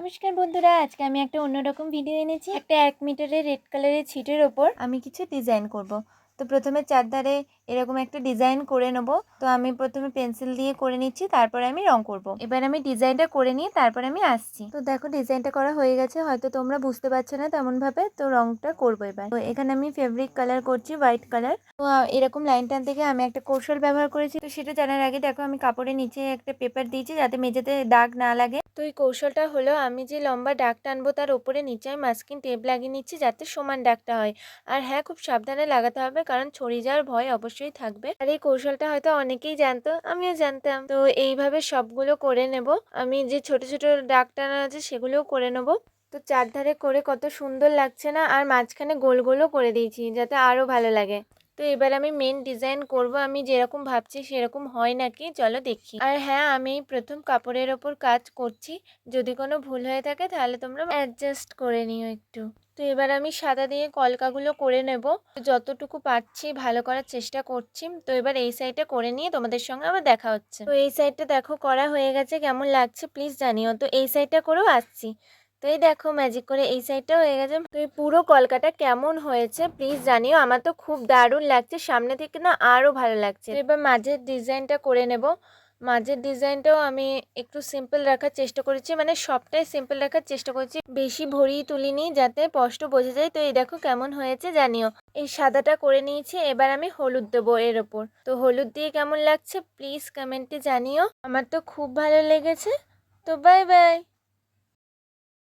নমস্কার বন্ধুরা, আজকে আমি একটা অন্যরকম ভিডিও এনেছি। একটা 1 মিটারের রেড কালারের ছিটের ওপর আমি কিছু ডিজাইন করব। তো প্রথমে চারধারে এরকম একটা ডিজাইন করে নেব। তো আমি প্রথমে পেন্সিল দিয়ে করে নিচ্ছি, তারপরে আমি রং করব। এবার আমি ডিজাইনটা করে নিয়ে তারপরে আমি আসছি। তো দেখো ডিজাইনটা করা হয়ে গেছে, হয়তো তোমরা বুঝতে পারছো না তেমন ভাবে। তো রংটা করবো এবার। তো এখানে আমি ফেব্রিক কালার করছি, হোয়াইট কালার। তো এরকম লাইন টান থেকে আমি একটা কৌশল ব্যবহার করেছি। তো সেটা জানার আগে দেখো আমি কাপড়ের নিচে একটা পেপার দিয়েছি যাতে মেঝেতে দাগ না লাগে। তো এই কৌশলটা হলো, আমি যে লম্বা দাগ টানবো তার উপরে নিচে আমি মাস্কিং টেপ লাগিয়ে নিচ্ছি যাতে সমান দাগটা হয়। আর হ্যাঁ, খুব সাবধানে লাগাতে হবে কারণ ছড়িয়ে যাওয়ার ভয় অবশ্যই থাকবে। আর এই কৌশলটা হয়তো অনেকেই জানতো, আমিও জানতাম। তো এইভাবে সবগুলো করে নেব। আমি যে ছোট ছোট দাগ টানা আছে সেগুলোও করে নেব। তো চারধারে করে কত সুন্দর লাগছে না, আর মাঝখানে গোল গোলও করে দিয়েছি যাতে আরও ভালো লাগে। তো এবার আমি মেন ডিজাইন করব, আমি যেরকম ভাবছি সেরকম হয় নাকি চলো দেখি। আর হ্যাঁ, আমি প্রথম কাপড়ের ওপর কাজ করছি, যদি কোনো ভুল হয়ে থাকে তাহলে তোমরা অ্যাডজাস্ট করে নিও একটু। তো এবার আমি সাদা দিয়ে কলকাগুলো করে নেব, যতটুকু পারছি ভালো করার চেষ্টা করছি। তো এবার এই সাইডটা করে নিয়ে তোমাদের সঙ্গে আবার দেখা হচ্ছে। তো এই সাইডটা দেখো করা হয়ে গেছে, কেমন লাগছে প্লিজ জানিও। তো এই সাইডটা করেও আসছি। তো এই দেখো ম্যাজিক করে এই সাইডটাও হয়ে গেছে। তো এই পুরো কলকাটা কেমন হয়েছে প্লিজ জানিও, আমার তো খুব দারুণ লাগছে, সামনে থেকে না আরও ভালো লাগছে। তো এবার মাঝের ডিজাইনটা করে নেব। মাঝের ডিজাইনটাও আমি একটু সিম্পল রাখার চেষ্টা করেছি, মানে সবটাই সিম্পল রাখার চেষ্টা করেছি, বেশি ভরিয়ে তুলিনি যাতে স্পষ্ট বোঝা যায়। তো এই দেখো কেমন হয়েছে জানিও। এই সাদাটা করে নিয়েছি, এবার আমি হলুদ দেবো এর ওপর। তো হলুদ দিয়ে কেমন লাগছে প্লিজ কমেন্টে জানিও, আমার তো খুব ভালো লেগেছে। তো বাই বাই।